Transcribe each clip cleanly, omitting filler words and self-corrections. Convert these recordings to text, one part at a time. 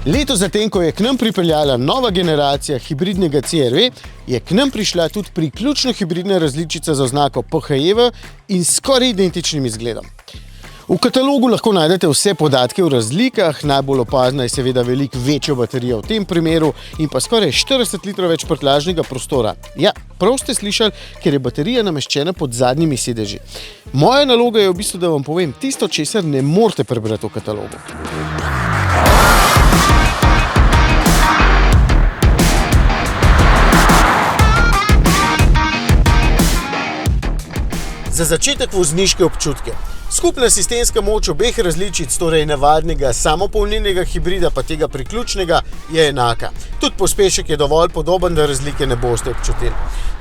Leto zatem, ko je k nam pripeljala nova generacija hibridnega CR-V, je k nam prišla tudi priključno hibridna različica z oznako PHEV in skoraj identičnim izgledom. V katalogu lahko najdete vse podatke o razlikah, najbolj opazna je seveda veliko večja baterija v tem primeru in pa skoraj 40 litrov več prtljažnega prostora. Ja, prav ste slišali, ker je baterija nameščena pod zadnjimi sedeži. Moja naloga je v bistvu, da vam povem tisto, česar ne morete prebrati v katalogu. Za začetek vozniške občutke. Skupna sistemska moč obeh različic, torej navadnega samopolnilnega hibrida pa tega priključnega, je enaka. Tudi pospešek je dovolj podoben, da razlike ne boste občutili.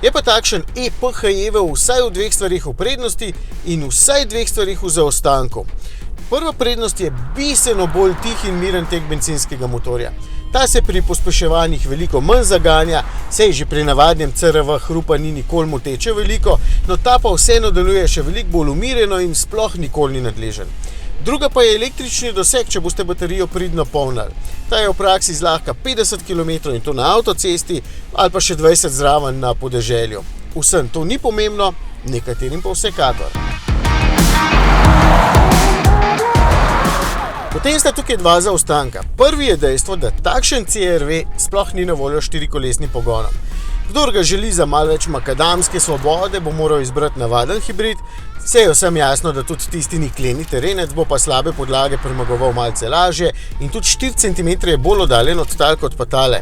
Je pa takšen e-PHEV vsaj v dveh stvarih v prednosti in vsaj dveh stvarih v zaostanku. Prva prednost je bistveno bolj tih in miren tek bencinskega motorja. Ta se pri pospeševanjih veliko manj zaganja, saj že pri navadnem CR-V hrupa ni nikoli moteče veliko, no ta pa vseeno deluje še veliko bolj umirjeno in sploh nikoli ni nadležen. Druga pa je električni doseg, če boste baterijo pridno polnili. Ta je v praksi zlahka 50 km in to na avtocesti ali pa še 20 zraven na podeželju. Vsem to ni pomembno, nekaterim pa vsekakor. Potem sta tukaj dva zaostanka. Prvi je dejstvo, da takšen CR-V sploh ni na voljo štirikolesnim pogonom. Kdor ga želi za malo več makadamske svobode, bo moral izbrati navaden hibrid. Saj je vsem jasno, da tudi tisti ni kleni terenec, bo pa slabe podlage premagoval malce lažje in tudi 4 cm je bolj oddaljen od tal kot pa tale.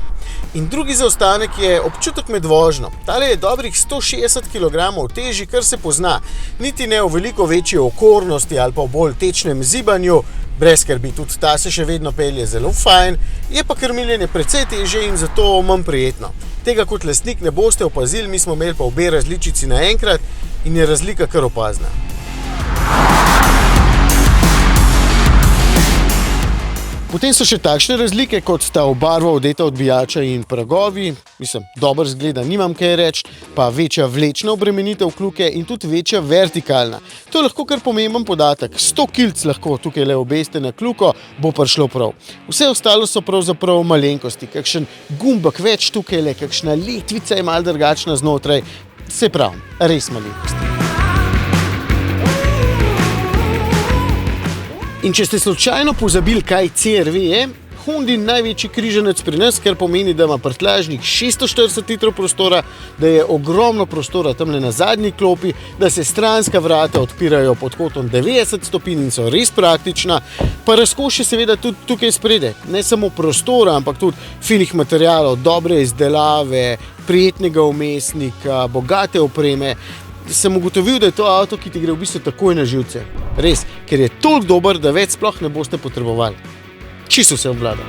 In drugi zaostanek je občutek med vožnjo. Tale je dobrih 160 kg težji, kar se pozna. Niti ne v veliko večji okornosti ali pa v bolj tečnem zibanju, brez skrbi, tudi ta se še vedno pelje zelo fajn, je pa krmiljenje precej težje in zato manj prijetno. Tega kot lastnik ne boste opazili, mi smo imeli pa obe različici naenkrat in je razlika kar opazna. Potem so še takšne razlike, kot sta obarva odeta odbijača in pragovi, dobro zgleda, nimam kaj reči, pa večja vlečna obremenitev kljuke in tudi večja vertikalna. To je lahko kar pomemben podatek, 100 kilc lahko tukaj le obeste na kljuko, bo prišlo prav. Vse ostalo so pravzaprav malenkosti, kakšen gumbek več tukaj le, kakšna letvica je malo drugačna znotraj, se pravi, res malenkosti. In če ste slučajno pozabili, kaj CR-V je, Hondin največji križanec pri nas, kar pomeni, da ima prtljažnik 640 litrov prostora, da je ogromno prostora tamle na zadnji klopi, da se stranska vrata odpirajo pod kotom 90 stopinj in so res praktična, pa razkošje seveda tudi tukaj sprede. Ne samo prostora, ampak tudi finih materialov, dobre izdelave, prijetnega vmesnika, bogate opreme. Sem ugotovil, da je to avto, ki ti gre v bistvu takoj na živce. Res, ker je toliko dober, da več sploh ne boste potrebovali. Čisto se obvlada.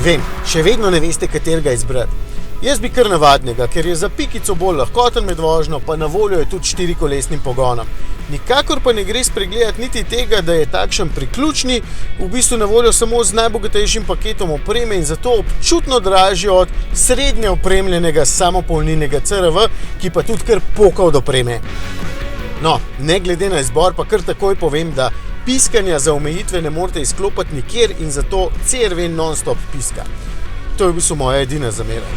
Vem, še vedno ne veste, katerega izbrati. Jaz bi kar navadnega, ker je za pikico bolj lahkoten med vožnjo, pa na voljo je tudi 4-kolesnim pogonom. Nikakor pa ne gre spregledati niti tega, da je takšen priključni v bistvu na voljo samo z najbogatejšim paketom opreme in zato občutno dražji od srednje opremljenega samopolnilnega CR-V, ki pa tudi kar poka od opreme. No, ne glede na izbor, pa kar takoj povem, da piskanja za omejitve ne morete izklopiti nikjer in zato CR-V non-stop piska. To je v bistvu moja edina zamera.